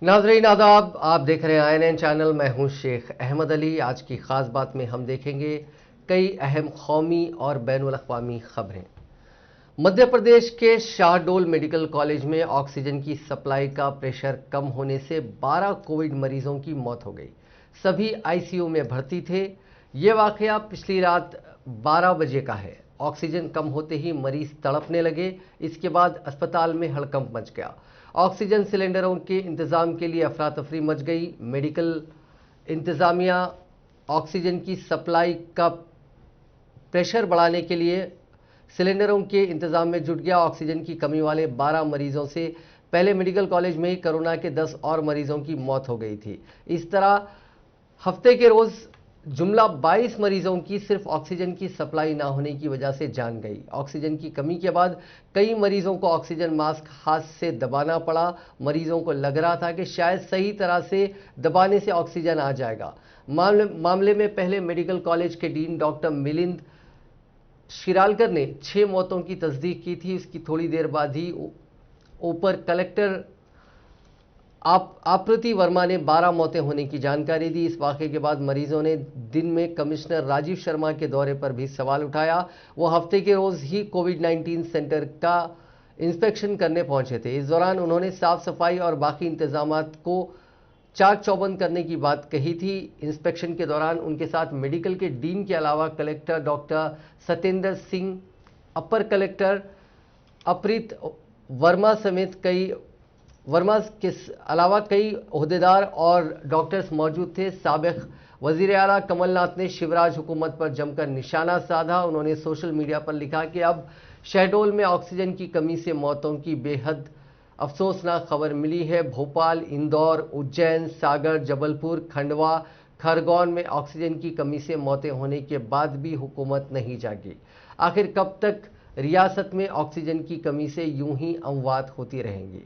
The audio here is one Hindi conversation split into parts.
नाज़रीन आदाब, आप देख रहे हैं INN चैनल। मैं हूं शेख अहमद अली। आज की ख़ास बात में हम देखेंगे कई अहम कौमी और बैनुल अक़वामी खबरें। मध्य प्रदेश के शाहडोल मेडिकल कॉलेज में ऑक्सीजन की सप्लाई का प्रेशर कम होने से 12 कोविड मरीजों की मौत हो गई। सभी ICU में भर्ती थे। ये वाक़या पिछली रात 12 बजे का है। ऑक्सीजन कम होते ही मरीज तड़पने लगे। इसके बाद अस्पताल में हड़कंप मच गया। ऑक्सीजन सिलेंडरों के इंतजाम के लिए अफरा तफरी मच गई। मेडिकल इंतजामिया ऑक्सीजन की सप्लाई का प्रेशर बढ़ाने के लिए सिलेंडरों के इंतजाम में जुट गया। ऑक्सीजन की कमी वाले 12 मरीजों से पहले मेडिकल कॉलेज में ही कोरोना के 10 और मरीजों की मौत हो गई थी। इस तरह हफ्ते के रोज जुमला 22 मरीजों की सिर्फ ऑक्सीजन की सप्लाई ना होने की वजह से जान गई। ऑक्सीजन की कमी के बाद कई मरीजों को ऑक्सीजन मास्क हाथ से दबाना पड़ा। मरीजों को लग रहा था कि शायद सही तरह से दबाने से ऑक्सीजन आ जाएगा। मामले में पहले मेडिकल कॉलेज के डीन डॉक्टर मिलिंद शिरालकर ने 6 मौतों की तस्दीक की थी। इसकी थोड़ी देर बाद ही ऊपर कलेक्टर आप्रति वर्मा ने 12 मौतें होने की जानकारी दी। इस वाक़े के बाद मरीजों ने दिन में कमिश्नर राजीव शर्मा के दौरे पर भी सवाल उठाया। वो हफ्ते के रोज ही कोविड-19 सेंटर का इंस्पेक्शन करने पहुंचे थे। इस दौरान उन्होंने साफ सफाई और बाकी इंतजामात को चाक चौबंद करने की बात कही थी। इंस्पेक्शन के दौरान उनके साथ मेडिकल के डीन के अलावा कलेक्टर डॉक्टर सत्येंद्र सिंह, अपर कलेक्टर अप्रीत वर्मा समेत वर्मा के अलावा कई ओहदेदार और डॉक्टर्स मौजूद थे। साबिक वजीर आला कमलनाथ ने शिवराज हुकूमत पर जमकर निशाना साधा। उन्होंने सोशल मीडिया पर लिखा कि अब शहडोल में ऑक्सीजन की कमी से मौतों की बेहद अफसोसनाक खबर मिली है। भोपाल, इंदौर, उज्जैन, सागर, जबलपुर, खंडवा, खरगोन में ऑक्सीजन की कमी से मौतें होने के बाद भी हुकूमत नहीं जागी। आखिर कब तक रियासत में ऑक्सीजन की कमी से यूं ही अमवात होती रहेंगी।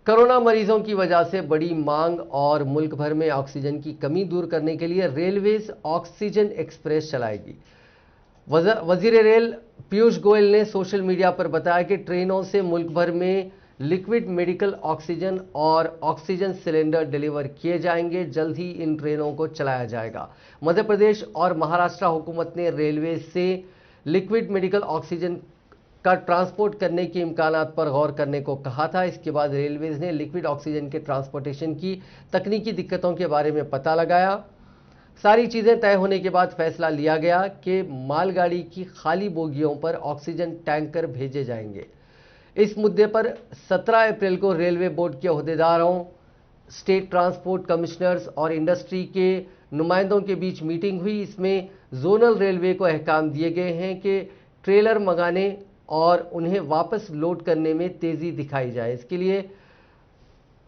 कोरोना मरीजों की वजह से बड़ी मांग और मुल्क भर में ऑक्सीजन की कमी दूर करने के लिए रेलवेज ऑक्सीजन एक्सप्रेस चलाएगी। वजीर रेल पीयूष गोयल ने सोशल मीडिया पर बताया कि ट्रेनों से मुल्क भर में लिक्विड मेडिकल ऑक्सीजन और ऑक्सीजन सिलेंडर डिलीवर किए जाएंगे। जल्द ही इन ट्रेनों को चलाया जाएगा। मध्य प्रदेश और महाराष्ट्र हुकूमत ने रेलवे से लिक्विड मेडिकल ऑक्सीजन का ट्रांसपोर्ट करने के इम्कानात पर गौर करने को कहा था। इसके बाद रेलवेज ने लिक्विड ऑक्सीजन के ट्रांसपोर्टेशन की तकनीकी दिक्कतों के बारे में पता लगाया। सारी चीज़ें तय होने के बाद फैसला लिया गया कि मालगाड़ी की खाली बोगियों पर ऑक्सीजन टैंकर भेजे जाएंगे। इस मुद्दे पर 17 अप्रैल को रेलवे बोर्ड के ओहदेदारों, स्टेट ट्रांसपोर्ट कमिश्नर्स और इंडस्ट्री के नुमाइंदों के बीच मीटिंग हुई। इसमें जोनल रेलवे को अहकाम दिए गए हैं कि ट्रेलर मंगाने और उन्हें वापस लोड करने में तेजी दिखाई जाए। इसके लिए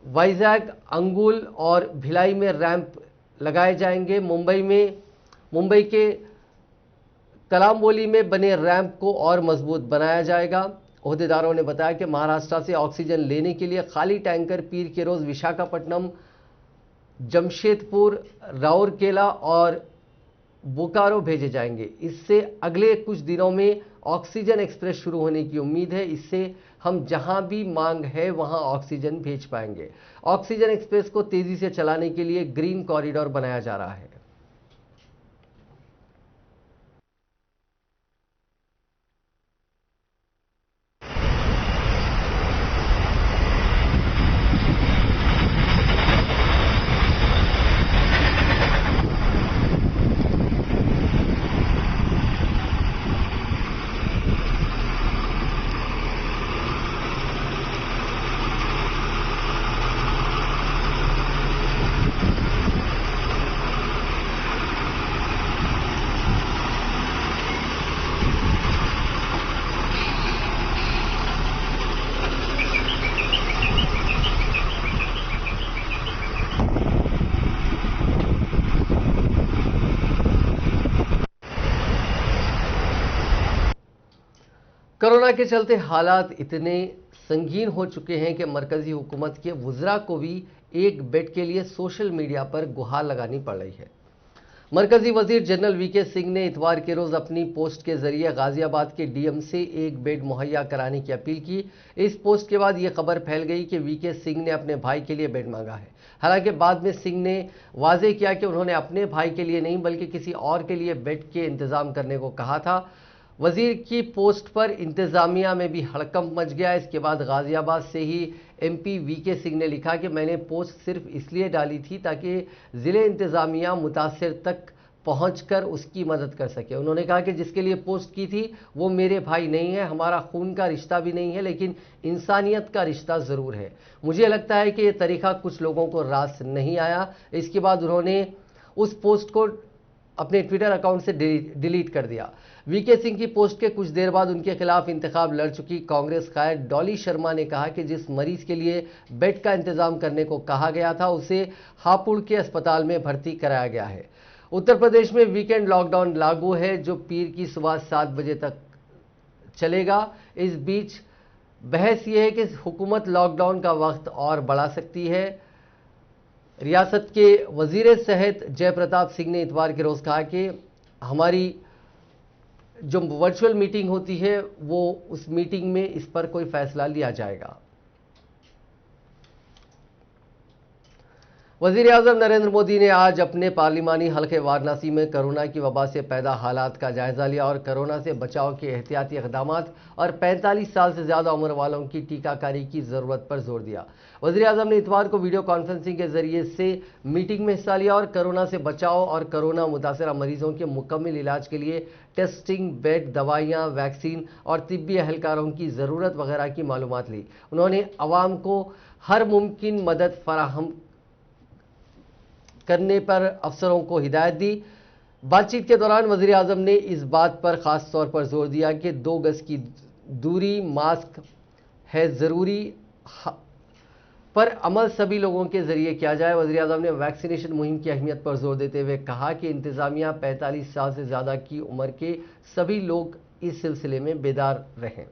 वाइजैग, अंगुल और भिलाई में रैंप लगाए जाएंगे। मुंबई के कलाम्बोली में बने रैंप को और मजबूत बनाया जाएगा। ओहदेदारों ने बताया कि महाराष्ट्र से ऑक्सीजन लेने के लिए खाली टैंकर पीर के रोज विशाखापट्टनम, जमशेदपुर, राउरकेला और बोकारो भेजे जाएंगे। इससे अगले कुछ दिनों में ऑक्सीजन एक्सप्रेस शुरू होने की उम्मीद है। इससे हम जहां भी मांग है वहां ऑक्सीजन भेज पाएंगे। ऑक्सीजन एक्सप्रेस को तेजी से चलाने के लिए ग्रीन कॉरिडोर बनाया जा रहा है। कोरोना के चलते हालात इतने संगीन हो चुके हैं कि मरकजी हुकूमत के वुज़रा को भी एक बेड के लिए सोशल मीडिया पर गुहार लगानी पड़ रही है। मरकजी वजीर जनरल वीके सिंह ने इतवार के रोज अपनी पोस्ट के जरिए गाजियाबाद के डीएम से एक बेड मुहैया कराने की अपील की। इस पोस्ट के बाद यह खबर फैल गई कि वीके सिंह ने अपने भाई के लिए बेड मांगा है। हालांकि बाद में सिंह ने वाजे किया कि उन्होंने अपने भाई के लिए नहीं बल्कि किसी और के लिए बेड के इंतजाम करने को कहा था। वजीर की पोस्ट पर इंतजामिया में भी हड़कंप मच गया। इसके बाद गाजियाबाद से ही एमपी वीके सिंह ने लिखा कि मैंने पोस्ट सिर्फ इसलिए डाली थी ताकि जिले इंतजामिया मुतासिर तक पहुंचकर उसकी मदद कर सके। उन्होंने कहा कि जिसके लिए पोस्ट की थी वो मेरे भाई नहीं है, हमारा खून का रिश्ता भी नहीं है, लेकिन इंसानियत का रिश्ता ज़रूर है। मुझे लगता है कि ये तरीका कुछ लोगों को रास नहीं आया। इसके बाद उन्होंने उस पोस्ट को अपने ट्विटर अकाउंट से डिलीट कर दिया। वीके सिंह की पोस्ट के कुछ देर बाद उनके खिलाफ इंतखाब लड़ चुकी कांग्रेस कायद डॉली शर्मा ने कहा कि जिस मरीज के लिए बेड का इंतजाम करने को कहा गया था उसे हापुड़ के अस्पताल में भर्ती कराया गया है। उत्तर प्रदेश में वीकेंड लॉकडाउन लागू है जो पीर की सुबह 7 बजे तक चलेगा। इस बीच बहस यह है कि हुकूमत लॉकडाउन का वक्त और बढ़ा सकती है। रियासत के वजीर सेहत जयप्रताप सिंह ने इतवार के रोज कहा कि हमारी जो वर्चुअल मीटिंग होती है वो उस मीटिंग में इस पर कोई फैसला लिया जाएगा। वजीर आजम नरेंद्र मोदी ने आज अपने पार्लिमानी हल्के वाराणसी में कोरोना की वबा से पैदा हालात का जायजा लिया और कोरोना से बचाव के एहतियाती इक़दामात और 45 साल से ज्यादा उम्र वालों की टीकाकारी की जरूरत पर जोर दिया। वजीर आजम ने इतवार को वीडियो कॉन्फ्रेंसिंग के जरिए से मीटिंग में हिस्सा लिया और कोरोना से बचाव और कोरोना मुतासरा मरीजों के मुकम्मल इलाज के लिए टेस्टिंग, बेड, दवाइयाँ, वैक्सीन और तिब्बी एहलकारों की ज़रूरत वगैरह की मालूमात ली। उन्होंने अवाम को हर मुमकिन मदद फराहम करने पर अफसरों को हिदायत दी। बातचीत के दौरान वज़ीर आज़म ने इस बात पर ख़ास तौर पर जोर दिया कि 2 गज की दूरी, मास्क है ज़रूरी पर अमल सभी लोगों के जरिए किया जाए। वज़ीर आज़म ने वैक्सीनेशन मुहिम की अहमियत पर जोर देते हुए कहा कि इंतज़ामिया 45 साल से ज़्यादा की उम्र के सभी लोग इस सिलसिले में बेदार रहें।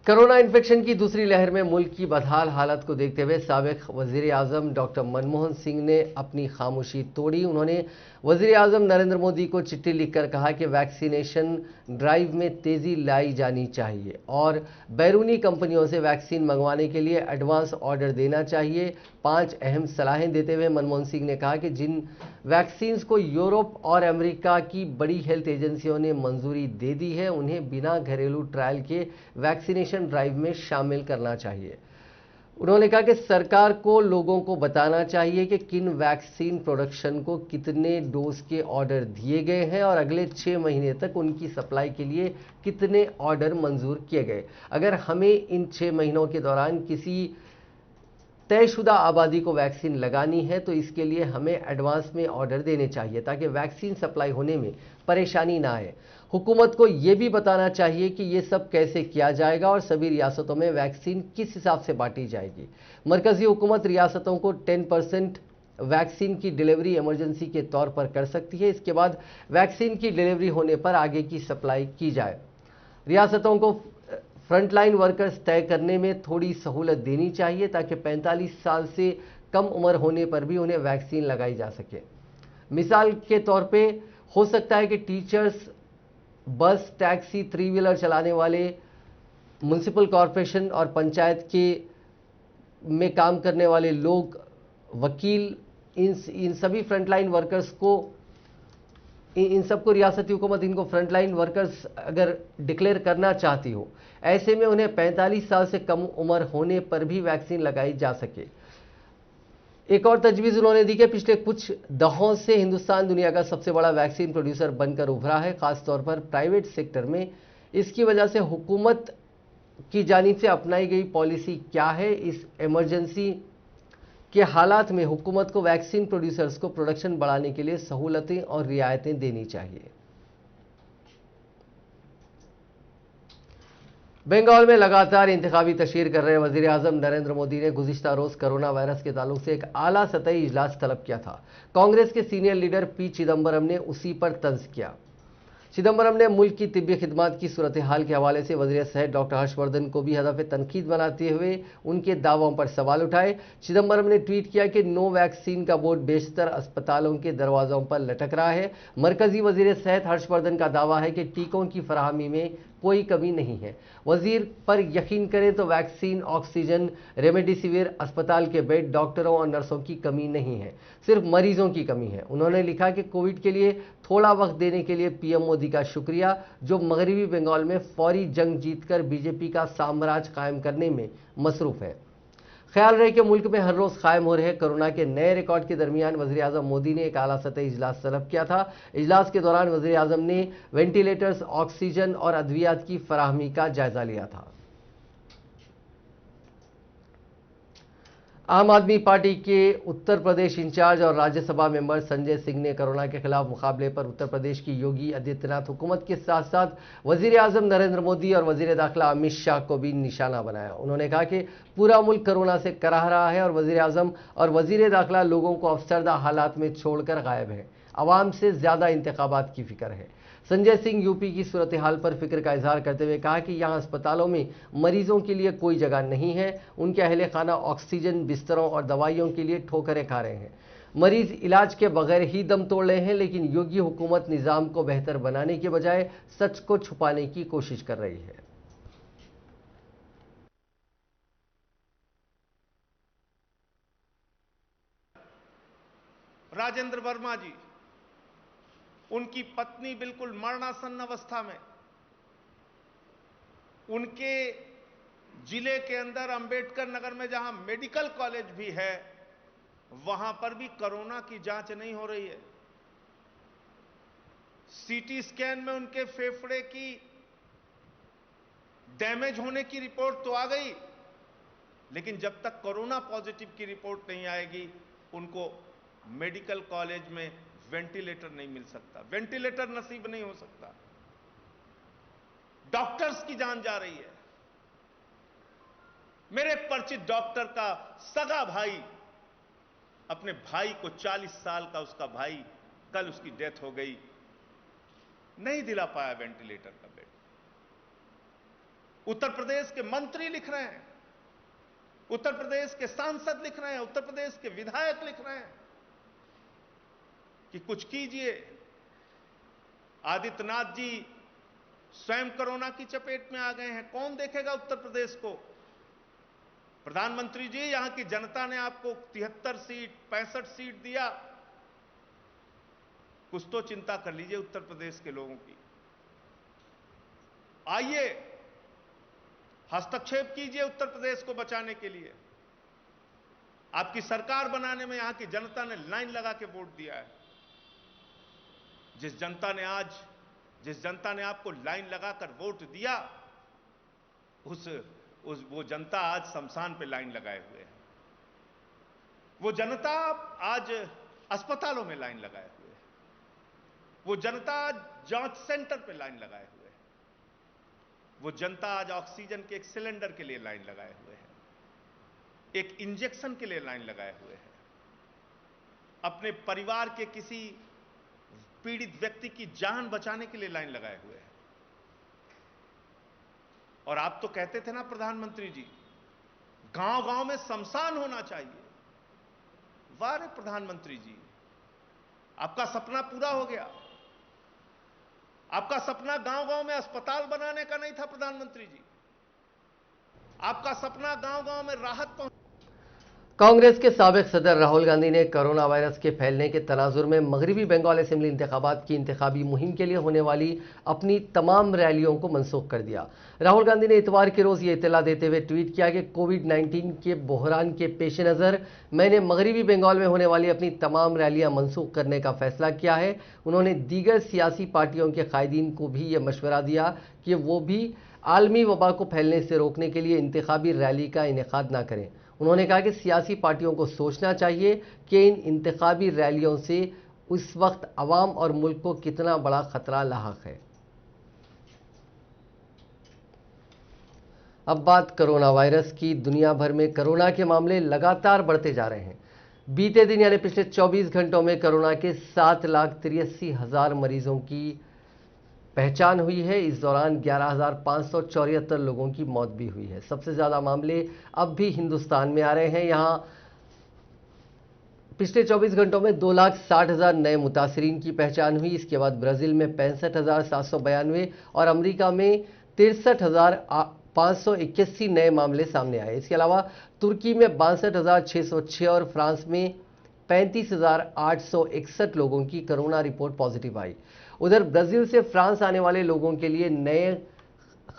कोरोना इन्फेक्शन की दूसरी लहर में मुल्क की बदहाल हालत को देखते हुए साबिक वज़ीर आज़म डॉक्टर मनमोहन सिंह ने अपनी खामोशी तोड़ी। उन्होंने वज़ीर आज़म नरेंद्र मोदी को चिट्ठी लिखकर कहा कि वैक्सीनेशन ड्राइव में तेज़ी लाई जानी चाहिए और बैरूनी कंपनियों से वैक्सीन मंगवाने के लिए एडवांस ऑर्डर देना चाहिए। 5 अहम सलाहें देते हुए मनमोहन सिंह ने कहा कि जिन वैक्सीन्स को यूरोप और अमेरिका की बड़ी हेल्थ एजेंसियों ने मंजूरी दे दी है उन्हें बिना घरेलू ट्रायल के वैक्सीनेशन ड्राइव में शामिल करना चाहिए। उन्होंने कहा कि सरकार को लोगों को बताना चाहिए कि किन वैक्सीन प्रोडक्शन को कितने डोज के ऑर्डर दिए गए हैं और अगले 6 महीने तक उनकी सप्लाई के लिए कितने ऑर्डर मंजूर किए गए। अगर हमें इन 6 महीनों के दौरान किसी तयशुदा आबादी को वैक्सीन लगानी है तो इसके लिए हमें एडवांस में ऑर्डर देने चाहिए ताकि वैक्सीन सप्लाई होने में परेशानी ना आए। हुकूमत को ये भी बताना चाहिए कि ये सब कैसे किया जाएगा और सभी रियासतों में वैक्सीन किस हिसाब से बांटी जाएगी। मरकजी हुकूमत रियासतों को 10% वैक्सीन की डिलीवरी इमरजेंसी के तौर पर कर सकती है। इसके बाद वैक्सीन की डिलीवरी होने पर आगे की सप्लाई की जाए। रियासतों को फ्रंटलाइन वर्कर्स तय करने में थोड़ी सहूलत देनी चाहिए ताकि 45 साल से कम उम्र होने पर भी उन्हें वैक्सीन लगाई जा सके। मिसाल के तौर पे हो सकता है कि टीचर्स, बस, टैक्सी, 3 व्हीलर चलाने वाले, म्युनिसिपल कॉरपोरेशन और पंचायत के में काम करने वाले लोग, वकील, इन सभी फ्रंटलाइन वर्कर्स को इन सबको रियासती हुकूमत इनको फ्रंटलाइन वर्कर्स अगर डिक्लेयर करना चाहती हो ऐसे में उन्हें 45 साल से कम उम्र होने पर भी वैक्सीन लगाई जा सके। एक और तजवीज़ उन्होंने दी कि पिछले कुछ दहाकों से हिंदुस्तान दुनिया का सबसे बड़ा वैक्सीन प्रोड्यूसर बनकर उभरा है, खासतौर पर प्राइवेट सेक्टर में। इसकी वजह से हुकूमत की जानिब से अपनाई गई पॉलिसी क्या है? इस इमरजेंसी के हालात में हुकूमत को वैक्सीन प्रोड्यूसर्स को प्रोडक्शन बढ़ाने के लिए सहूलतें और रियायतें देनी चाहिए। बंगाल में लगातार इंतखाबी तशहीर कर रहे वज़ीर आज़म नरेंद्र मोदी ने गुज़िश्ता रोज़ कोरोना वायरस के ताल्लुक से एक आला सतही इजलास तलब किया था। कांग्रेस के सीनियर लीडर पी चिदम्बरम ने उसी पर तंज किया। चिदम्बरम ने मुल्क की तिब्बी खिदमात की सूरत हाल के हवाले से वज़ीर सेहत डॉक्टर हर्षवर्धन को भी हदफ तनकीद बनाते हुए उनके दावों पर सवाल उठाए। चिदम्बरम ने ट्वीट किया कि नो वैक्सीन का बोर्ड बेशतर अस्पतालों के दरवाजों पर लटक रहा है। मरकजी वज़ीर सेहत हर्षवर्धन का दावा है कि टीकों की फराहमी में कोई कमी नहीं है। वजीर पर यकीन करें तो वैक्सीन, ऑक्सीजन, रेमडेसिविर, अस्पताल के बेड, डॉक्टरों और नर्सों की कमी नहीं है, सिर्फ मरीजों की कमी है। उन्होंने लिखा कि कोविड के लिए थोड़ा वक्त देने के लिए पीएम मोदी का शुक्रिया, जो मगरबी बंगाल में फौरी जंग जीतकर बीजेपी का साम्राज्य कायम करने में मसरूफ है। ख्याल रहे कि मुल्क में हर रोज कायम हो रहे कोरोना के नए रिकॉर्ड के दरमियान वज़ीर आज़म मोदी ने एक आला सतही इजलास तलब किया था। इजलास के दौरान वज़ीर आज़म ने वेंटिलेटर्स, ऑक्सीजन और अद्वियात की फराहमी का जायजा लिया था। आम आदमी पार्टी के उत्तर प्रदेश इंचार्ज और राज्यसभा मेंबर संजय सिंह ने कोरोना के खिलाफ मुकाबले पर उत्तर प्रदेश की योगी आदित्यनाथ हुकूमत के साथ साथ वजीर आजम नरेंद्र मोदी और वजीर दाखिला अमित शाह को भी निशाना बनाया। उन्होंने कहा कि पूरा मुल्क कोरोना से कराह रहा है और वजीर आजम और वजीर दाखिला लोगों को अफसरदा हालात में छोड़कर गायब है। आवाम से ज्यादा इंतखाबात की फिक्र है। संजय सिंह यूपी की सूरत हाल पर फिक्र का इजहार करते हुए कहा कि यहां अस्पतालों में मरीजों के लिए कोई जगह नहीं है। उनके अहले खाना ऑक्सीजन, बिस्तरों और दवाइयों के लिए ठोकरें खा रहे हैं। मरीज इलाज के बगैर ही दम तोड़ रहे हैं, लेकिन योगी हुकूमत निजाम को बेहतर बनाने के बजाय सच को छुपाने की कोशिश कर रही है। राजेंद्र वर्मा जी, उनकी पत्नी बिल्कुल मरणासन्न अवस्था में, उनके जिले के अंदर अंबेडकर नगर में जहां मेडिकल कॉलेज भी है, वहां पर भी कोरोना की जांच नहीं हो रही है। सीटी स्कैन में उनके फेफड़े की डैमेज होने की रिपोर्ट तो आ गई, लेकिन जब तक कोरोना पॉजिटिव की रिपोर्ट नहीं आएगी, उनको मेडिकल कॉलेज में वेंटिलेटर नहीं मिल सकता, वेंटिलेटर नसीब नहीं हो सकता। डॉक्टर्स की जान जा रही है। मेरे परिचित डॉक्टर का सगा भाई, अपने भाई को 40 साल का उसका भाई, कल उसकी डेथ हो गई, नहीं दिला पाया वेंटिलेटर का बेड। उत्तर प्रदेश के मंत्री लिख रहे हैं, उत्तर प्रदेश के सांसद लिख रहे हैं, उत्तर प्रदेश के विधायक लिख रहे हैं कि कुछ कीजिए। आदित्यनाथ जी स्वयं कोरोना की चपेट में आ गए हैं, कौन देखेगा उत्तर प्रदेश को? प्रधानमंत्री जी, यहां की जनता ने आपको 73 सीट 65 सीट दिया, कुछ तो चिंता कर लीजिए उत्तर प्रदेश के लोगों की। आइए, हस्तक्षेप कीजिए उत्तर प्रदेश को बचाने के लिए। आपकी सरकार बनाने में यहां की जनता ने लाइन लगा के वोट दिया है। जिस जनता ने आपको लाइन लगाकर वोट दिया, वो जनता आज शमशान पे लाइन लगाए हुए है। वो जनता आज अस्पतालों में लाइन लगाए हुए है। वो जनता जांच सेंटर पे लाइन लगाए हुए है। वो जनता आज ऑक्सीजन के एक सिलेंडर के लिए लाइन लगाए हुए है, एक इंजेक्शन के लिए लाइन लगाए हुए है, अपने परिवार के किसी पीड़ित व्यक्ति की जान बचाने के लिए लाइन लगाए हुए हैं। और आप तो कहते थे ना प्रधानमंत्री जी, गांव-गांव में शमशान होना चाहिए। वाह रे प्रधानमंत्री जी, आपका सपना पूरा हो गया। आपका सपना गांव-गांव में अस्पताल बनाने का नहीं था प्रधानमंत्री जी, आपका सपना गांव-गांव में राहत पहुंचाने। कांग्रेस के साबिक सदर राहुल गांधी ने कोरोना वायरस के फैलने के तनाजुर में मगरबी बंगाल असेंबली इंतखाबात की इंतखाबी मुहिम के लिए होने वाली अपनी तमाम रैलियों को मनसूख कर दिया। राहुल गांधी ने इतवार के रोज ये इत्तला देते हुए ट्वीट किया कि कोविड-19 के बहरान के पेश नज़र मैंने मगरबी बंगाल में होने वाली अपनी तमाम रैलियां मनसूख करने का फैसला किया है। उन्होंने दीगर सियासी पार्टियों के कायदीन को भी यह मशवरा दिया कि वो भी आलमी वबा को फैलने से रोकने के लिए इंतखाबी रैली का इनेकाद न करें। उन्होंने कहा कि सियासी पार्टियों को सोचना चाहिए कि इन इंतखाबी रैलियों से उस वक्त अवाम और मुल्क को कितना बड़ा खतरा लाहक है। अब बात कोरोना वायरस की। दुनिया भर में कोरोना के मामले लगातार बढ़ते जा रहे हैं। बीते दिन यानी पिछले 24 घंटों में कोरोना के 7,83,000 मरीजों की पहचान हुई है। इस दौरान 11,574 लोगों की मौत भी हुई है। सबसे ज़्यादा मामले अब भी हिंदुस्तान में आ रहे हैं। यहाँ पिछले 24 घंटों में 2,60,000 नए मुतासरीन की पहचान हुई। इसके बाद ब्राज़ील में 65,792 और अमेरिका में 63,581 नए मामले सामने आए। इसके अलावा तुर्की में 62,606 और फ्रांस में 35,861 लोगों की कोरोना रिपोर्ट पॉजिटिव आई। उधर ब्राज़ील से फ्रांस आने वाले लोगों के लिए नए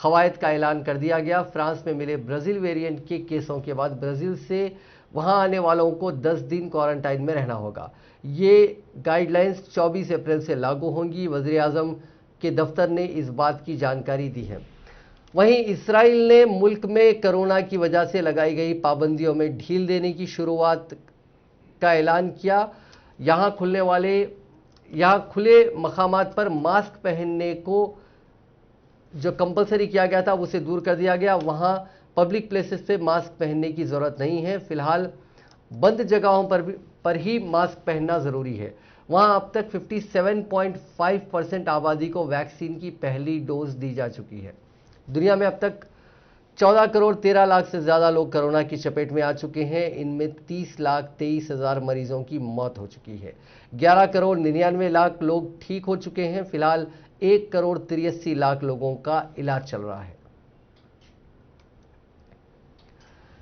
कवायद का ऐलान कर दिया गया। फ्रांस में मिले ब्राज़ील वेरिएंट के केसों के बाद ब्राज़ील से वहां आने वालों को 10 दिन क्वारंटाइन में रहना होगा। ये गाइडलाइंस 24 अप्रैल से लागू होंगी। वज़ीर आज़म के दफ्तर ने इस बात की जानकारी दी है। वहीं इसराइल ने मुल्क में कोरोना की वजह से लगाई गई पाबंदियों में ढील देने की शुरुआत का ऐलान किया। यहाँ खुले मकामात पर मास्क पहनने को जो कंपलसरी किया गया था उसे दूर कर दिया गया। वहाँ पब्लिक प्लेसेस पे मास्क पहनने की ज़रूरत नहीं है। फिलहाल बंद जगहों पर ही मास्क पहनना ज़रूरी है। वहाँ अब तक 57.5% आबादी को वैक्सीन की पहली डोज दी जा चुकी है। दुनिया में अब तक 14 करोड़ 13 लाख से ज़्यादा लोग कोरोना की चपेट में आ चुके हैं। इनमें 30,23,000 मरीजों की मौत हो चुकी है। 11 करोड़ 99 लाख लोग ठीक हो चुके हैं। फिलहाल 1 करोड़ 83 लाख लोगों का इलाज चल रहा है।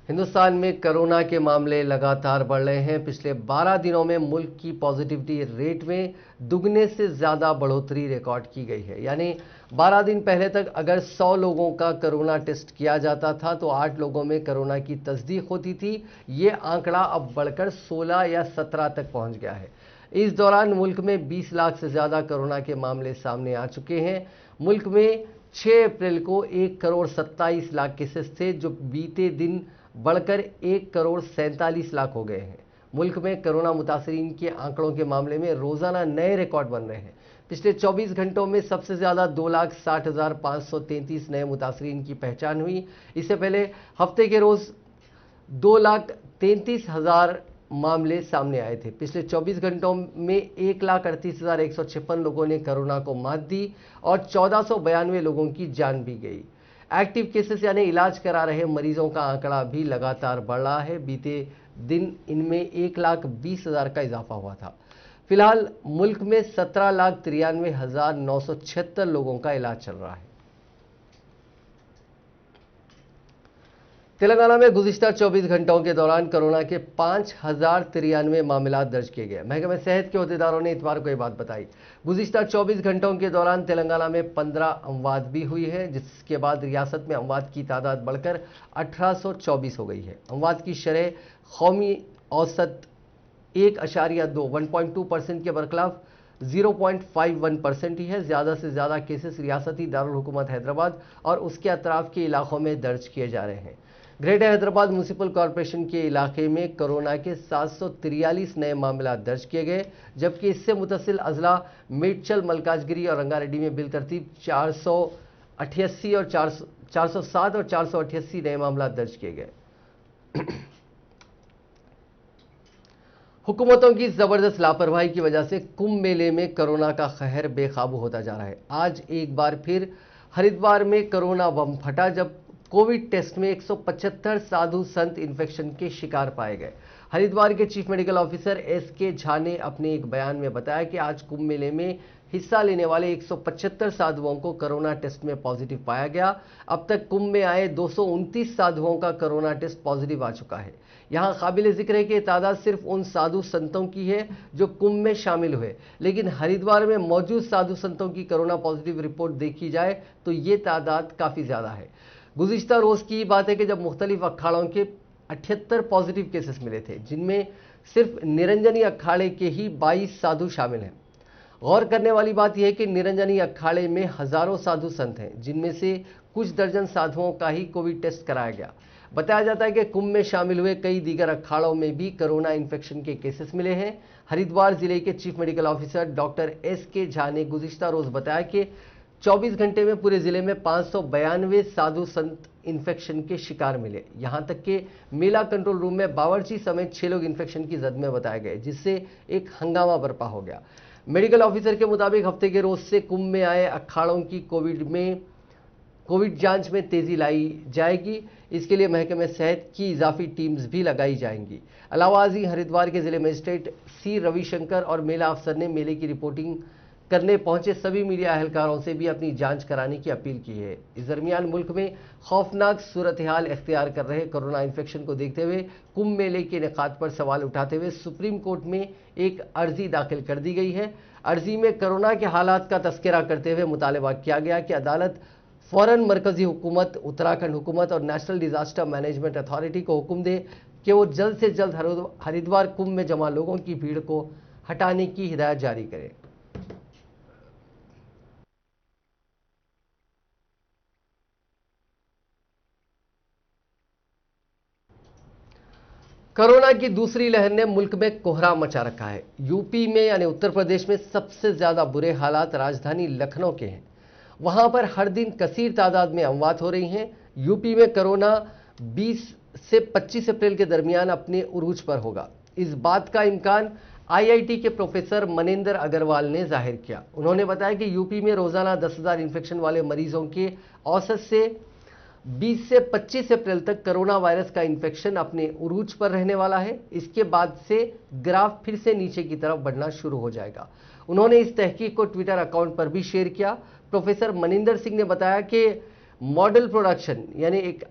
हिंदुस्तान में कोरोना के मामले लगातार बढ़ रहे हैं। पिछले 12 दिनों में मुल्क की पॉजिटिविटी रेट में दुगने से ज़्यादा बढ़ोतरी रिकॉर्ड की गई है। यानी 12 दिन पहले तक अगर 100 लोगों का कोरोना टेस्ट किया जाता था तो 8 लोगों में कोरोना की तस्दीक होती थी। ये आंकड़ा अब बढ़कर 16 या 17 तक पहुंच गया है। इस दौरान मुल्क में 20 लाख से ज़्यादा कोरोना के मामले सामने आ चुके हैं। मुल्क में 6 अप्रैल को 1 करोड़ 27 लाख केसेस थे, जो बीते दिन बढ़कर 1 करोड़ 47 लाख हो गए हैं। मुल्क में कोरोना मुतासरीन के आंकड़ों के मामले में रोजाना नए रिकॉर्ड बन रहे हैं। पिछले 24 घंटों में सबसे ज्यादा 2,60,533 नए मुतासरीन की पहचान हुई। इससे पहले हफ्ते के रोज 2,33,000 मामले सामने आए थे। पिछले 24 घंटों में 1,38,156 लोगों ने कोरोना को मात दी और 1,492 लोगों की जान भी गई। एक्टिव केसेस यानी इलाज करा रहे मरीजों का आंकड़ा भी लगातार बढ़ रहा है। बीते दिन इनमें 1,20,000 का इजाफा हुआ था। फिलहाल मुल्क में 17,93,976 लोगों का इलाज चल रहा है। तेलंगाना में गुज़िश्ता 24 घंटों के दौरान कोरोना के 5,093 मामला दर्ज किए गए। महकमे सेहत के अहदेदारों ने इतवार को यह बात बताई। गुज़िश्ता 24 घंटों के दौरान तेलंगाना में 15 अमवात भी हुई है, जिसके बाद रियासत में अमवात की तादाद बढ़कर 1824 हो गई है। अमवात की शरह कौमी औसत 1.2% के बरखिलाफ 0.51% ही है। ज़्यादा से ज़्यादा केसेस रियासती दारुल हुकूमत हैदराबाद और उसके अतराफ के इलाकों में दर्ज किए जा रहे हैं। ग्रेटर हैदराबाद म्यूनिसिपल कॉरपोरेशन के इलाके में कोरोना के 743 नए मामला दर्ज किए गए, जबकि इससे मुतसिल अजला मेडचल, मलकाजगिरी और रंगारेड्डी में बिलतरतीब 488 और 407 और 488 नए मामला दर्ज किए गए। हुकूमतों की जबरदस्त लापरवाही की वजह से कुंभ मेले में कोरोना का कहर बेकाबू होता जा रहा है। आज एक बार फिर हरिद्वार में कोरोना बम फटा, जब कोविड टेस्ट में 175 साधु संत इन्फेक्शन के शिकार पाए गए। हरिद्वार के chief medical officer SK. Jha ने अपने एक बयान में बताया कि आज कुंभ मेले में हिस्सा लेने वाले 175 साधुओं को कोरोना टेस्ट में पॉजिटिव पाया गया। अब तक कुंभ में आए 229 साधुओं का कोरोना टेस्ट पॉजिटिव आ चुका है। यहाँ काबिल जिक्र है कि तादाद सिर्फ उन साधु संतों की है जो कुंभ में शामिल हुए, लेकिन हरिद्वार में मौजूद साधु संतों की कोरोना पॉजिटिव रिपोर्ट देखी जाए तो ये तादाद काफ़ी ज़्यादा है। गुज़िश्ता रोज़ की बात है कि जब मुख्तलिफ अखाड़ों के 78 पॉजिटिव केसेस मिले थे, जिनमें सिर्फ निरंजनी अखाड़े के ही 22 साधु शामिल हैं। गौर करने वाली बात यह है कि निरंजनी अखाड़े में हज़ारों साधु संत हैं, जिनमें से कुछ दर्जन साधुओं का ही कोविड टेस्ट कराया गया। बताया जाता है कि कुंभ में शामिल हुए कई दीगर अखाड़ों में भी कोरोना इन्फेक्शन के केसेस मिले हैं। हरिद्वार जिले के chief medical officer doctor S K. Jha ने गुज़िश्ता रोज़ बताया कि 24 घंटे में पूरे जिले में 592 साधु संत इन्फेक्शन के शिकार मिले। यहां तक कि मेला कंट्रोल रूम में बावर्ची समेत 6 लोग इन्फेक्शन की जद में बताए गए, जिससे एक हंगामा बर्पा हो गया। मेडिकल ऑफिसर के मुताबिक हफ्ते के रोज से कुंभ में आए अखाड़ों की कोविड जांच में तेजी लाई जाएगी। इसके लिए महकमे सेहत की इजाफी टीम्स भी लगाई जाएंगी। अलाहाबादी हरिद्वार के जिले मजिस्ट्रेट सी रविशंकर और मेला अफसर ने मेले की रिपोर्टिंग करने पहुंचे सभी मीडिया अहलकारों से भी अपनी जांच कराने की अपील की है। इस दरमियान मुल्क में खौफनाक सूरत हाल इख्तियार कर रहे कोरोना इन्फेक्शन को देखते हुए कुंभ मेले के इनेकाद पर सवाल उठाते हुए सुप्रीम कोर्ट में एक अर्जी दाखिल कर दी गई है। अर्जी में कोरोना के हालात का तस्करा करते हुए मुतालबा किया गया कि अदालत फौरन मरकजी हुकूमत, उत्तराखंड हुकूमत और नेशनल डिजास्टर मैनेजमेंट अथॉरिटी को हुक्म दे कि वो जल्द से जल्द हरिद्वार कुंभ में जमा लोगों की भीड़ को हटाने की हिदायत जारी करे। कोरोना की दूसरी लहर ने मुल्क में कोहराम मचा रखा है। यूपी में यानी उत्तर प्रदेश में सबसे ज्यादा बुरे हालात राजधानी लखनऊ के हैं। वहां पर हर दिन कसीर तादाद में अमवात हो रही हैं। यूपी में कोरोना 20 से 25 अप्रैल के दरमियान अपने उरूज पर होगा। इस बात का इम्कान आईआईटी के प्रोफेसर मनिंदर अग्रवाल ने जाहिर किया। उन्होंने बताया कि यूपी में रोजाना 10,000 इन्फेक्शन वाले मरीजों के औसत से 20 से 25 अप्रैल तक कोरोना वायरस का इन्फेक्शन अपने उरूज पर रहने वाला है। इसके बाद से ग्राफ फिर से नीचे की तरफ बढ़ना शुरू हो जाएगा। उन्होंने इस तहकीक को ट्विटर अकाउंट पर भी शेयर किया। प्रोफेसर मनिंदर सिंह ने बताया कि मॉडल प्रोडक्शन यानी एक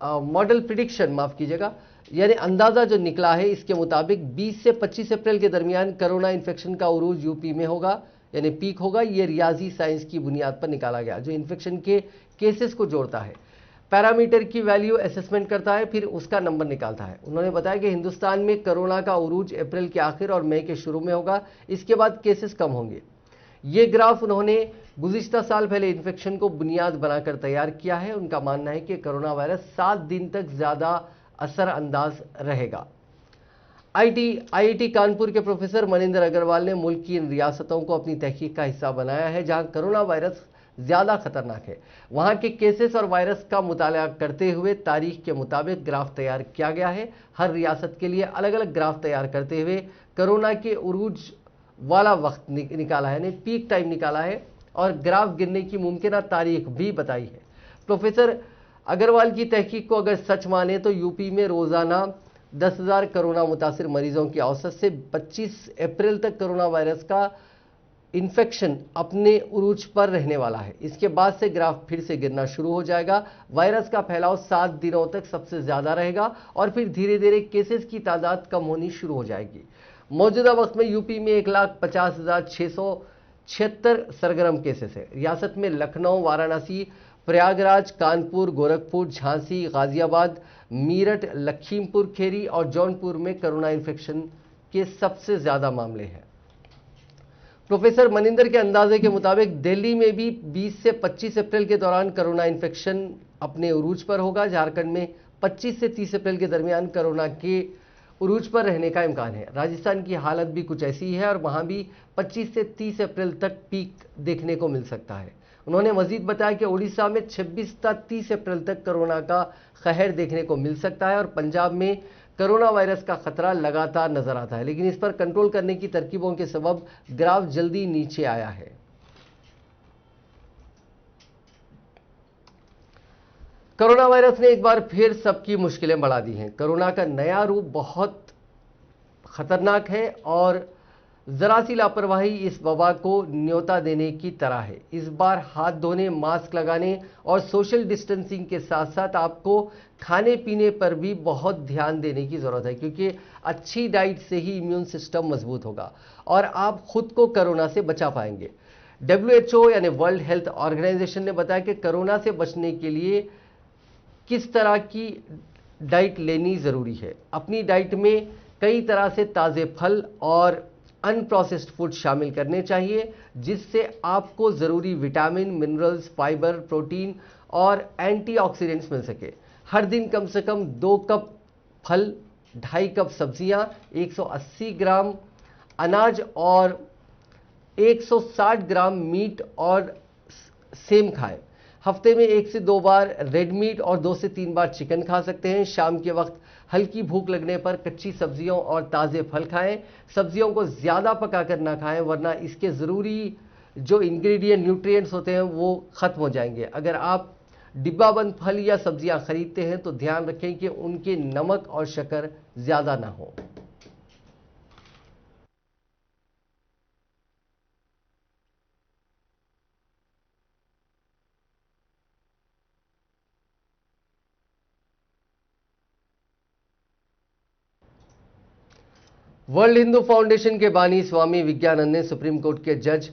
मॉडल प्रिडिक्शन माफ कीजिएगा यानी अंदाजा जो निकला है, इसके मुताबिक 20 से 25 अप्रैल के दरमियान कोरोना इन्फेक्शन का उरूज यूपी में होगा यानी पीक होगा। यह रियाजी साइंस की बुनियाद पर निकाला गया जो इन्फेक्शन के केसेस को जोड़ता है, पैरामीटर की वैल्यू असेसमेंट करता है, फिर उसका नंबर निकालता है। उन्होंने बताया कि हिंदुस्तान में कोरोना का उरूज अप्रैल के आखिर और मई के शुरू में होगा। इसके बाद केसेस कम होंगे। ये ग्राफ उन्होंने गुज़िश्ता साल पहले इन्फेक्शन को बुनियाद बनाकर तैयार किया है। उनका मानना है कि कोरोना वायरस 7 दिन तक ज्यादा असरअंदाज रहेगा। आईआईटी कानपुर के प्रोफेसर मनिंदर अग्रवाल ने मुल्क की इन रियासतों को अपनी तहकीक का हिस्सा बनाया है जहां कोरोना वायरस ज्यादा खतरनाक है। वहां के केसेस और वायरस का मुताला करते हुए तारीख के मुताबिक ग्राफ तैयार किया गया है। हर रियासत के लिए अलग अलग ग्राफ तैयार करते हुए कोरोना के उरूज वाला वक्त निकाला है, पीक टाइम निकाला है और ग्राफ गिरने की मुमकिन तारीख भी बताई है। प्रोफेसर अग्रवाल की तहकीक को अगर सच माने तो यूपी में रोजाना 10,000 कोरोना मुतासिर मरीजों की औसत से 25 अप्रैल तक कोरोना वायरस का इन्फेक्शन अपने उरूज पर रहने वाला है। इसके बाद से ग्राफ फिर से गिरना शुरू हो जाएगा। वायरस का फैलाव 7 दिनों तक सबसे ज्यादा रहेगा और फिर धीरे धीरे केसेस की तादाद कम होनी शुरू हो जाएगी। मौजूदा वक्त में यूपी में 1,50,676 सरगर्म केसेस है। रियासत में लखनऊ, वाराणसी, प्रयागराज, कानपुर, गोरखपुर, झांसी, गाजियाबाद, मीरठ, लखीमपुर खेरी और जौनपुर में कोरोना इन्फेक्शन के सबसे ज्यादा मामले हैं। प्रोफेसर मनिंदर के अंदाजे के मुताबिक दिल्ली में भी 20 से 25 अप्रैल के दौरान कोरोना इन्फेक्शन अपने उरूज पर होगा। झारखंड में 25 से 30 अप्रैल के दरमियान कोरोना के उरूज पर रहने का इम्कान है। राजस्थान की हालत भी कुछ ऐसी है और वहां भी 25 से 30 अप्रैल तक पीक देखने को मिल सकता है। उन्होंने मजीद बताया कि ओडिशा में 26 से 30 अप्रैल तक कोरोना का कहर देखने को मिल सकता है और पंजाब में कोरोना वायरस का खतरा लगातार नजर आता है, लेकिन इस पर कंट्रोल करने की तरकीबों के सबब ग्राफ जल्दी नीचे आया है। कोरोना वायरस ने एक बार फिर सबकी मुश्किलें बढ़ा दी हैं। कोरोना का नया रूप बहुत खतरनाक है और जरा सी लापरवाही इस वबा को न्योता देने की तरह है। इस बार हाथ धोने, मास्क लगाने और सोशल डिस्टेंसिंग के साथ साथ आपको खाने पीने पर भी बहुत ध्यान देने की जरूरत है, क्योंकि अच्छी डाइट से ही इम्यून सिस्टम मजबूत होगा और आप खुद को कोरोना से बचा पाएंगे। WHO यानी वर्ल्ड हेल्थ ऑर्गेनाइजेशन ने बताया कि कोरोना से बचने के लिए किस तरह की डाइट लेनी जरूरी है। अपनी डाइट में कई तरह से ताज़े फल और अनप्रोसेस्ड फूड शामिल करने चाहिए, जिससे आपको जरूरी विटामिन, मिनरल्स, फाइबर, प्रोटीन और एंटीऑक्सीडेंट्स मिल सके। हर दिन कम से कम 2 कप फल, 2.5 कप सब्जियां, 180 ग्राम अनाज और 160 ग्राम मीट और सेम खाएं। हफ्ते में 1 से 2 बार रेड मीट और 2 से 3 बार चिकन खा सकते हैं। शाम के वक्त हल्की भूख लगने पर कच्ची सब्जियों और ताज़े फल खाएं। सब्जियों को ज़्यादा पकाकर ना खाएं, वरना इसके ज़रूरी जो इंग्रेडिएंट न्यूट्रिएंट्स होते हैं वो ख़त्म हो जाएंगे। अगर आप डिब्बाबंद फल या सब्जियां खरीदते हैं तो ध्यान रखें कि उनके नमक और शक्कर ज़्यादा ना हो। वर्ल्ड हिंदू फाउंडेशन के बानी स्वामी विज्ञानंद ने सुप्रीम कोर्ट के जज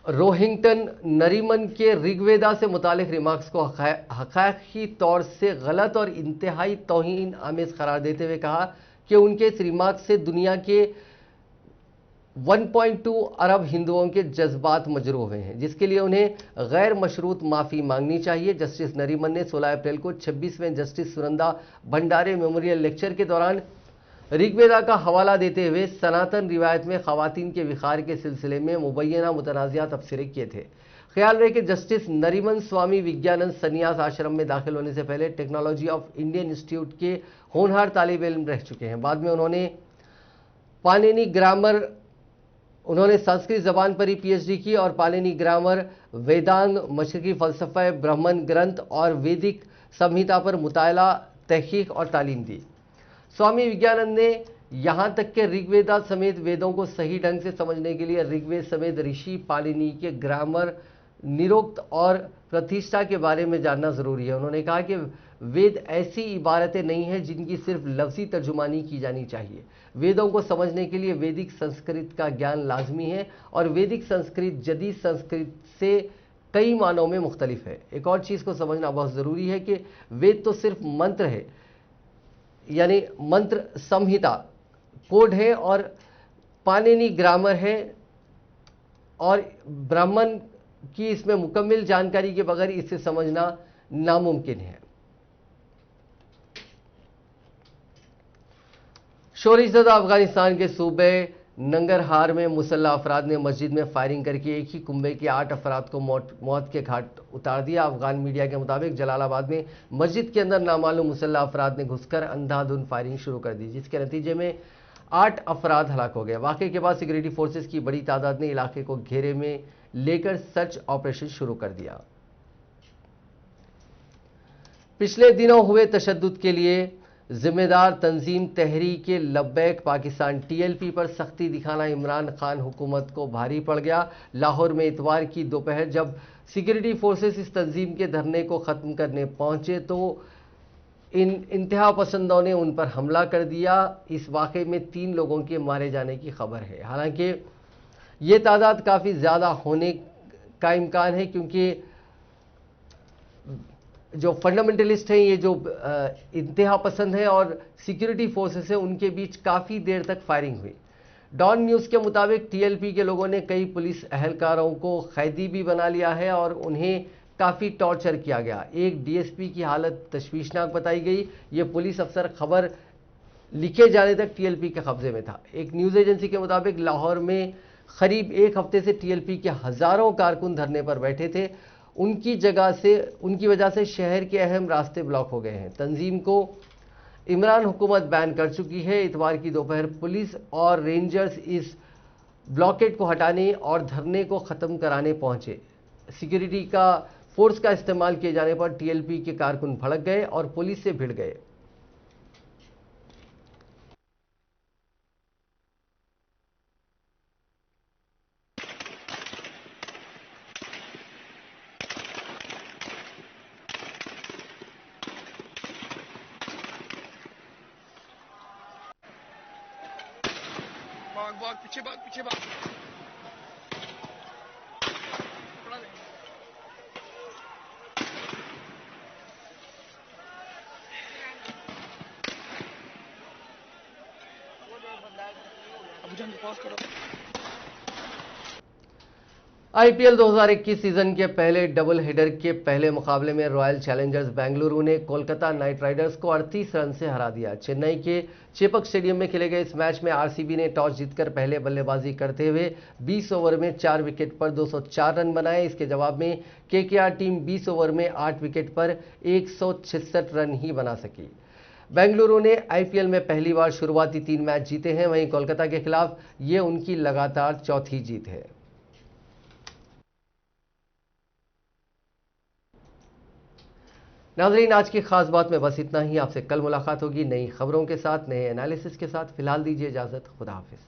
रोहिंगटन नरीमन के ऋग्वेदा से मुतालिक रिमार्क्स को हक़ाक़ी तौर से गलत और इंतहाई तौहीन आमेज करार देते हुए कहा कि उनके इस रिमार्क्स से दुनिया के 1.2 अरब हिंदुओं के जज्बात मजरूह हुए हैं, जिसके लिए उन्हें गैर मशरूत माफ़ी मांगनी चाहिए। जस्टिस नरीमन ने 16 अप्रैल को 26वें जस्टिस सुनंदा भंडारे मेमोरियल लेक्चर के दौरान ऋग्वेदा का हवाला देते हुए सनातन रिवायत में ख़वातीन के विखार के सिलसिले में मुबैना मुतनाज़िया तबसरे किए थे। ख्याल रहे कि जस्टिस नरीमन स्वामी विज्ञानंद संन्यास आश्रम में दाखिल होने से पहले टेक्नोलॉजी ऑफ इंडियन इंस्टीट्यूट के होनहार तालिब इल्म रह चुके हैं। बाद में उन्होंने पाणिनि ग्रामर उन्होंने संस्कृत जबान पर ही पीएचडी की और पाणिनि ग्रामर, वेदांग, मशरकी फ़लसफ़ा, ब्राह्मण ग्रंथ और वैदिक संहिता पर मुताला, तहकीक और तालीम दी। स्वामी विज्ञानंद ने यहाँ तक कि ऋग्वेदा समेत वेदों को सही ढंग से समझने के लिए ऋग्वेद समेत ऋषि पाणिनि के ग्रामर, निरुक्त और प्रतिष्ठा के बारे में जानना ज़रूरी है। उन्होंने कहा कि वेद ऐसी इबारतें नहीं हैं जिनकी सिर्फ लफ्ज़ी तर्जुमानी की जानी चाहिए। वेदों को समझने के लिए वैदिक संस्कृत का ज्ञान लाजमी है और वैदिक संस्कृत जदीद संस्कृत से कई मानों में मुख्तलिफ है। एक और चीज़ को समझना बहुत ज़रूरी है कि वेद तो सिर्फ मंत्र है, यानी मंत्र संहिता कोड है, और पाणिनि ग्रामर है, और ब्राह्मण की इसमें मुकम्मल जानकारी के बगैर इसे समझना नामुमकिन है। शोरीज़दा अफगानिस्तान के सूबे नंगरहार में मुसल्लह अफराद ने मस्जिद में फायरिंग करके एक ही कुंबे के 8 अफराद को मौत के घाट उतार दिया। अफगान मीडिया के मुताबिक जलालाबाद में मस्जिद के अंदर नामालूम मुसल्लह अफराद ने घुसकर अंधाधुंध फायरिंग शुरू कर दी, जिसके नतीजे में 8 अफराद हलाक हो गए। वाक़े के बाद सिक्योरिटी फोर्सेस की बड़ी तादाद ने इलाके को घेरे में लेकर सर्च ऑपरेशन शुरू कर दिया। पिछले दिनों हुए तशद्दुद के लिए जिम्मेदार तंजीम तहरीक लब्बैक पाकिस्तान टीएलपी पर सख्ती दिखाना इमरान खान हुकूमत को भारी पड़ गया। लाहौर में इतवार की दोपहर जब सिक्योरिटी फोर्सेस इस तंजीम के धरने को ख़त्म करने पहुंचे तो इन इंतहा पसंदों ने उन पर हमला कर दिया। इस वाक़े में 3 लोगों के मारे जाने की खबर है। हालांकि ये तादाद काफ़ी ज़्यादा होने का इम्कान है, क्योंकि जो फंडामेंटलिस्ट हैं, ये जो इंतहा पसंद है और सिक्योरिटी फोर्सेस है, उनके बीच काफ़ी देर तक फायरिंग हुई। डॉन न्यूज़ के मुताबिक टीएलपी के लोगों ने कई पुलिस अहलकारों को कैदी भी बना लिया है और उन्हें काफ़ी टॉर्चर किया गया। एक डीएसपी की हालत तशवीशनाक बताई गई। ये पुलिस अफसर खबर लिखे जाने तक टीएलपी के कब्जे में था। एक न्यूज़ एजेंसी के मुताबिक लाहौर में करीब 1 हफ्ते से टीएलपी के हज़ारों कारकुन धरने पर बैठे थे। उनकी वजह से शहर के अहम रास्ते ब्लॉक हो गए हैं। तंजीम को इमरान हुकूमत बैन कर चुकी है। इतवार की दोपहर पुलिस और रेंजर्स इस ब्लॉकेट को हटाने और धरने को ख़त्म कराने पहुंचे। सिक्योरिटी का फोर्स का इस्तेमाल किए जाने पर टीएलपी के कारकुन भड़क गए और पुलिस से भिड़ गए। भाग पीछे भाग अब जंग पास करो। आईपीएल 2021 सीजन के पहले डबल हेडर के पहले मुकाबले में रॉयल चैलेंजर्स बेंगलुरु ने कोलकाता नाइट राइडर्स को 38 रन से हरा दिया। चेन्नई के चेपक स्टेडियम में खेले गए इस मैच में आरसीबी ने टॉस जीतकर पहले बल्लेबाजी करते हुए 20 ओवर में 4 विकेट पर 204 रन बनाए। इसके जवाब में केकेआर टीम 20 ओवर में 8 विकेट पर 166 रन ही बना सकी। बेंगलुरु ने आईपीएल में पहली बार शुरुआती 3 मैच जीते हैं, वहीं कोलकाता के खिलाफ ये उनकी लगातार चौथी जीत है। नाज़रीन, आज की खास बात में बस इतना ही। आपसे कल मुलाकात होगी नई खबरों के साथ, नए एनालिसिस के साथ। फिलहाल दीजिए इजाजत। खुदा हाफिज।